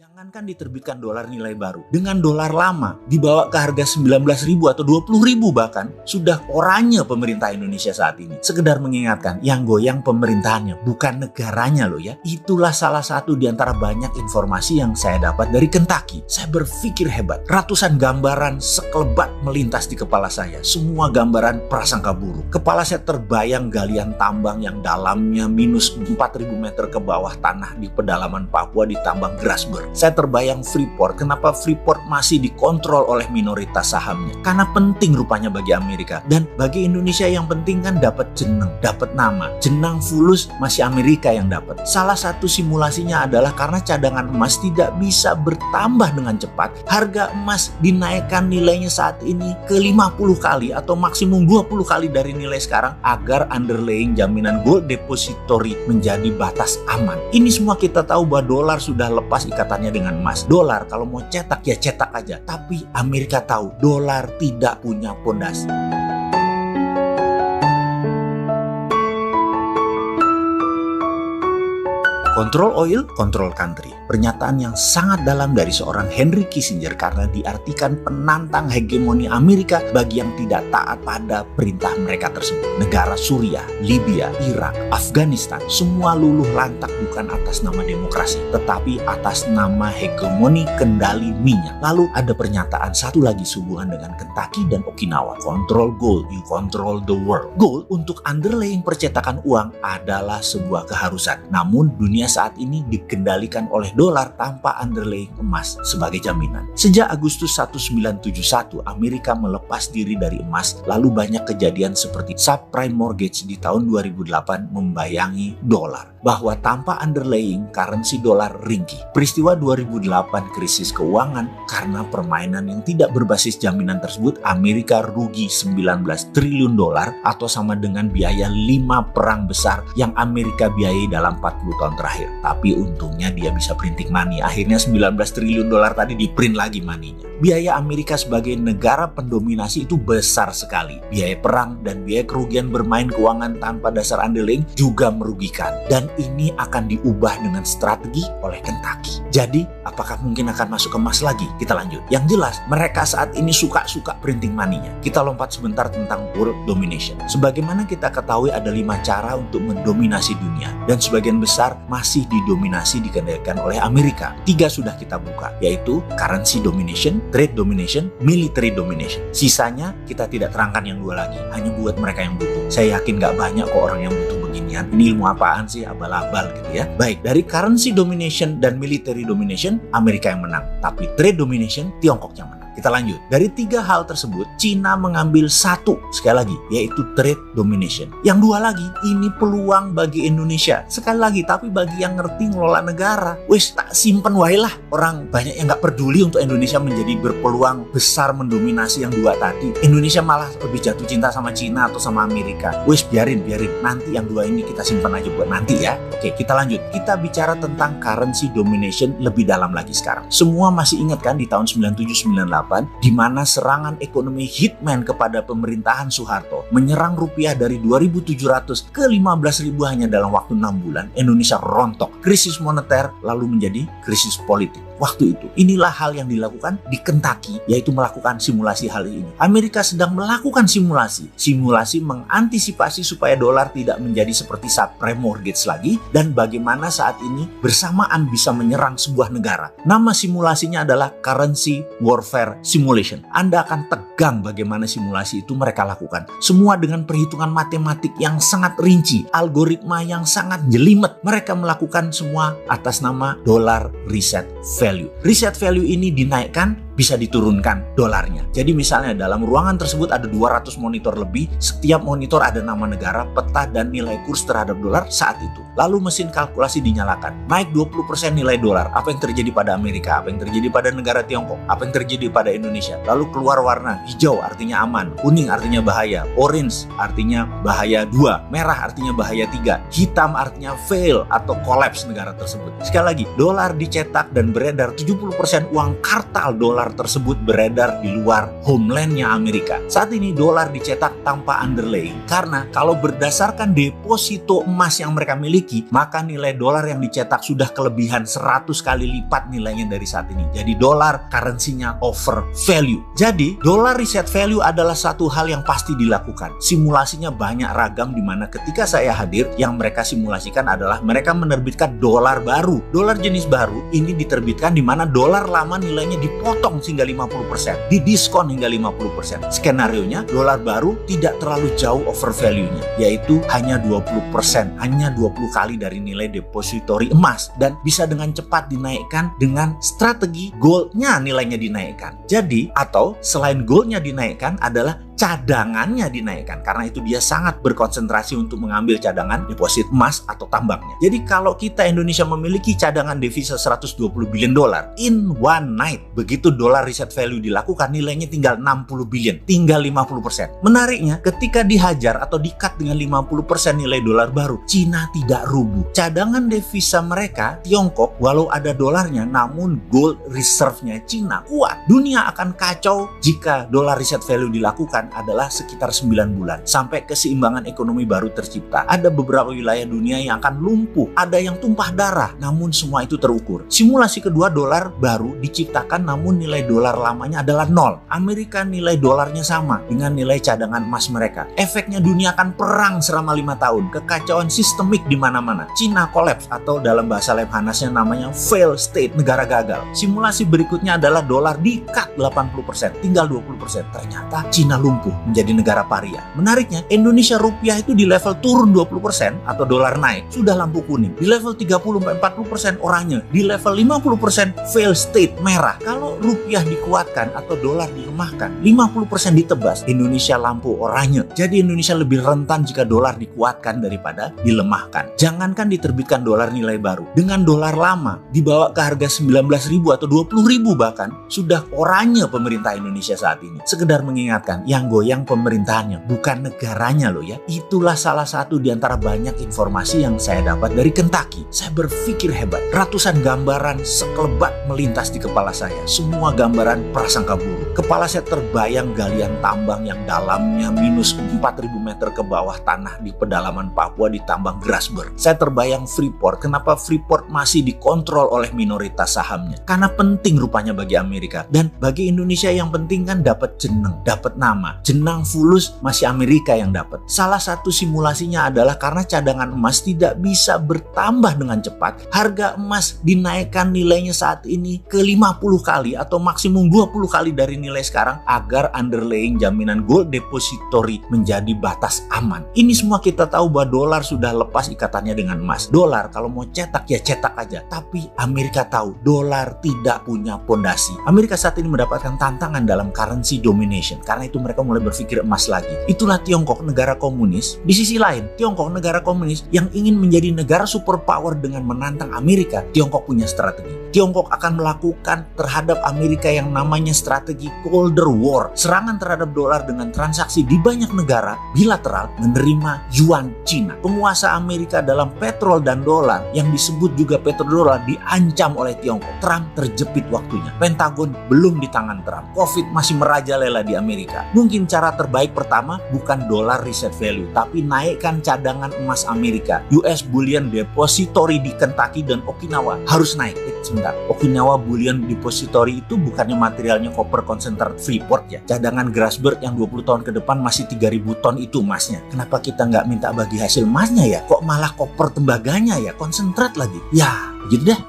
Jangankan diterbitkan dolar nilai baru, dengan dolar lama dibawa ke harga 19.000 atau 20.000 bahkan, sudah oranye pemerintah Indonesia saat ini. Sekedar mengingatkan, yang goyang pemerintahannya, bukan negaranya loh ya. Itulah salah satu di antara banyak informasi yang saya dapat dari Kentucky. Saya berpikir hebat, ratusan gambaran sekelebat melintas di kepala saya. Semua gambaran prasangka buruk. Kepala saya terbayang galian tambang yang dalamnya minus 4.000 meter ke bawah tanah di pedalaman Papua di tambang Grasberg. Saya terbayang Freeport. Kenapa Freeport masih dikontrol oleh minoritas sahamnya? Karena penting rupanya bagi Amerika. Dan bagi Indonesia yang penting kan dapat jeneng, dapat nama. Jenang fulus masih Amerika yang dapat. Salah satu simulasinya adalah karena cadangan emas tidak bisa bertambah dengan cepat. Harga emas dinaikkan nilainya saat ini ke 50 kali atau maksimum 20 kali dari nilai sekarang agar underlying jaminan gold depository menjadi batas aman. Ini semua kita tahu bahwa dolar sudah lepas ikatan dengan emas. Dolar kalau mau cetak ya cetak aja. Tapi Amerika tahu dolar tidak punya pondasi. Control oil, control country. Pernyataan yang sangat dalam dari seorang Henry Kissinger karena diartikan penantang hegemoni Amerika bagi yang tidak taat pada perintah mereka tersebut. Negara Suriah, Libya, Irak, Afghanistan, semua luluh lantak bukan atas nama demokrasi, tetapi atas nama hegemoni kendali minyak. Lalu ada pernyataan satu lagi sehubungan dengan Kentucky dan Okinawa. Control gold, you control the world. Gold untuk underlying percetakan uang adalah sebuah keharusan. Namun dunia saat ini dikendalikan oleh dolar tanpa underlying emas sebagai jaminan. Sejak Agustus 1971, Amerika melepas diri dari emas, lalu banyak kejadian seperti subprime mortgage di tahun 2008 membayangi dolar. Bahwa tanpa underlying currency dolar ringkih. Peristiwa 2008 krisis keuangan karena permainan yang tidak berbasis jaminan tersebut, Amerika rugi 19 triliun dolar atau sama dengan biaya 5 perang besar yang Amerika biayai dalam 40 tahun terakhir. Tapi untungnya dia bisa printing money. Akhirnya 19 triliun dolar tadi di print lagi money-nya. Biaya Amerika sebagai negara pendominasi itu besar sekali. Biaya perang dan biaya kerugian bermain keuangan tanpa dasar underlying juga merugikan. Dan ini akan diubah dengan strategi oleh Kentucky. Jadi, apakah mungkin akan masuk ke emas lagi? Kita lanjut. Yang jelas, mereka saat ini suka-suka printing money-nya. Kita lompat sebentar tentang world domination. Sebagaimana kita ketahui ada 5 cara untuk mendominasi dunia. Dan sebagian besar masih didominasi dikendalikan oleh Amerika. 3 sudah kita buka, yaitu currency domination, trade domination, military domination. Sisanya kita tidak terangkan yang 2 lagi, hanya buat mereka yang butuh. Saya yakin gak banyak kok orang yang butuh beginian. Ini ilmu apaan sih, abal-abal gitu ya. Baik, dari currency domination dan military domination, Amerika yang menang. Tapi trade domination, Tiongkok yang menang. Kita lanjut. Dari 3 hal tersebut, Cina mengambil 1, sekali lagi, yaitu trade domination. Yang 2 lagi, ini peluang bagi Indonesia. Sekali lagi, tapi bagi yang ngerti ngelola negara, wis tak simpen wae lah. Orang banyak yang gak peduli untuk Indonesia menjadi berpeluang besar mendominasi yang 2 tadi. Indonesia malah lebih jatuh cinta sama Cina atau sama Amerika. Wis biarin. Nanti yang 2 ini kita simpan aja buat nanti ya. Oke, kita lanjut. Kita bicara tentang currency domination lebih dalam lagi sekarang. Semua masih ingat kan di tahun 97-98 di mana serangan ekonomi hitman kepada pemerintahan Soeharto menyerang rupiah dari 2.700 ke 15.000 hanya dalam waktu 6 bulan. Indonesia rontok. Krisis moneter lalu menjadi krisis politik. Waktu itu, inilah hal yang dilakukan di Kentucky, yaitu melakukan simulasi hal ini. Amerika sedang melakukan simulasi mengantisipasi supaya dolar tidak menjadi seperti subprime mortgage lagi, dan bagaimana saat ini bersamaan bisa menyerang sebuah negara. Nama simulasinya adalah currency warfare simulation. Anda akan tegang bagaimana simulasi itu mereka lakukan. Semua dengan perhitungan matematik yang sangat rinci, algoritma yang sangat jelimet. Mereka melakukan semua atas nama dollar reset value. Reset value ini dinaikkan, bisa diturunkan dolarnya. Jadi misalnya dalam ruangan tersebut ada 200 monitor lebih, setiap monitor ada nama negara, peta, dan nilai kurs terhadap dolar saat itu. Lalu mesin kalkulasi dinyalakan. Naik 20% nilai dolar. Apa yang terjadi pada Amerika? Apa yang terjadi pada negara Tiongkok? Apa yang terjadi pada Indonesia? Lalu keluar warna hijau artinya aman, kuning artinya bahaya, orange artinya bahaya 2, merah artinya bahaya 3, hitam artinya fail atau collapse negara tersebut. Sekali lagi, dolar dicetak dan beredar 70% uang kartal dolar dolar tersebut beredar di luar homelandnya Amerika. Saat ini dolar dicetak tanpa underlaying, karena kalau berdasarkan deposito emas yang mereka miliki, maka nilai dolar yang dicetak sudah kelebihan 100 kali lipat nilainya dari saat ini. Jadi dolar currency-nya over value. Jadi dollar reset value adalah satu hal yang pasti dilakukan. Simulasinya banyak ragam, di mana ketika saya hadir, yang mereka simulasikan adalah mereka menerbitkan dolar baru. Dolar jenis baru ini diterbitkan di mana dolar lama nilainya dipotong hingga 50%, didiskon hingga 50%. Skenarionya dolar baru tidak terlalu jauh over value-nya, yaitu hanya 20%, hanya 20 kali dari nilai depository emas, dan bisa dengan cepat dinaikkan dengan strategi goldnya nilainya dinaikkan. Jadi, atau selain goldnya dinaikkan adalah cadangannya dinaikkan, karena itu dia sangat berkonsentrasi untuk mengambil cadangan deposit emas atau tambangnya. Jadi kalau kita Indonesia memiliki cadangan devisa 120 billion dolar in one night, begitu dolar reset value dilakukan, nilainya tinggal 60 billion, tinggal 50%. Menariknya, ketika dihajar atau di-cut dengan 50% nilai dolar baru, Cina tidak rubuh. Cadangan devisa mereka, Tiongkok, walau ada dolarnya, namun gold reserve-nya Cina kuat. Dunia akan kacau jika dolar reset value dilakukan adalah sekitar 9 bulan sampai keseimbangan ekonomi baru tercipta. Ada beberapa wilayah dunia yang akan lumpuh, ada yang tumpah darah, namun semua itu terukur. Simulasi kedua, dolar baru diciptakan namun nilai dolar lamanya adalah nol. Amerika nilai dolarnya sama dengan nilai cadangan emas mereka. Efeknya dunia akan perang selama 5 tahun, kekacauan sistemik di mana-mana. Cina collapse, atau dalam bahasa Lemhanasnya namanya fail state, negara gagal. Simulasi berikutnya adalah dolar di-cut 80%, tinggal 20%. Ternyata Cina lumpuh menjadi negara paria. Menariknya, Indonesia rupiah itu di level turun 20% atau dolar naik sudah lampu kuning. Di level 30-40% oranye, di level 50% fail state merah. Kalau rupiah dikuatkan atau dolar dilemahkan, 50% ditebas, Indonesia lampu oranye. Jadi Indonesia lebih rentan jika dolar dikuatkan daripada dilemahkan. Jangankan diterbitkan dolar nilai baru, dengan dolar lama dibawa ke harga 19.000 atau 20.000 bahkan, sudah oranye pemerintah Indonesia saat ini. Sekedar mengingatkan, yang goyang pemerintahannya, bukan negaranya loh ya. Itulah salah satu di antara banyak informasi yang saya dapat dari Kentucky. Saya berpikir hebat. Ratusan gambaran sekelebat melintas di kepala saya. Semua gambaran prasangka buruk. Kepala saya terbayang galian tambang yang dalamnya minus 4.000 meter ke bawah tanah di pedalaman Papua di tambang Grasberg. Saya terbayang Freeport. Kenapa Freeport masih dikontrol oleh minoritas sahamnya? Karena penting rupanya bagi Amerika. Dan bagi Indonesia yang penting kan dapat jeneng, dapat nama. Jenang fulus masih Amerika yang dapat. Salah satu simulasinya adalah karena cadangan emas tidak bisa bertambah dengan cepat, harga emas dinaikkan nilainya saat ini ke 50 kali atau maksimum 20 kali dari nilai sekarang agar underlying jaminan gold depository menjadi batas aman. Ini semua kita tahu bahwa dolar sudah lepas ikatannya dengan emas. Dolar kalau mau cetak ya cetak aja. Tapi Amerika tahu dolar tidak punya pondasi. Amerika saat ini mendapatkan tantangan dalam currency domination. Karena itu mereka mulai berpikir emas lagi. Itulah Tiongkok, negara komunis. Di sisi lain, Tiongkok, negara komunis yang ingin menjadi negara superpower dengan menantang Amerika. Tiongkok punya strategi. Tiongkok akan melakukan terhadap Amerika yang namanya strategi Colder War. Serangan terhadap dolar dengan transaksi di banyak negara bilateral menerima yuan Cina. Penguasa Amerika dalam petrol dan dolar yang disebut juga petrodolar diancam oleh Tiongkok. Trump terjepit waktunya. Pentagon belum di tangan Trump. Covid masih merajalela di Amerika. Mungkin cara terbaik pertama bukan dolar reset value, tapi naikkan cadangan emas Amerika. US Bullion Depository di Kentucky dan Okinawa harus naik. Sebentar, Okinawa Bullion Depository itu bukannya materialnya koper konsentrat Freeport ya? Cadangan Grasberg yang 20 tahun ke depan masih 3.000 ton itu emasnya. Kenapa kita nggak minta bagi hasil emasnya ya? Kok malah koper tembaganya ya? Konsentrat lagi. Ya, gitu deh.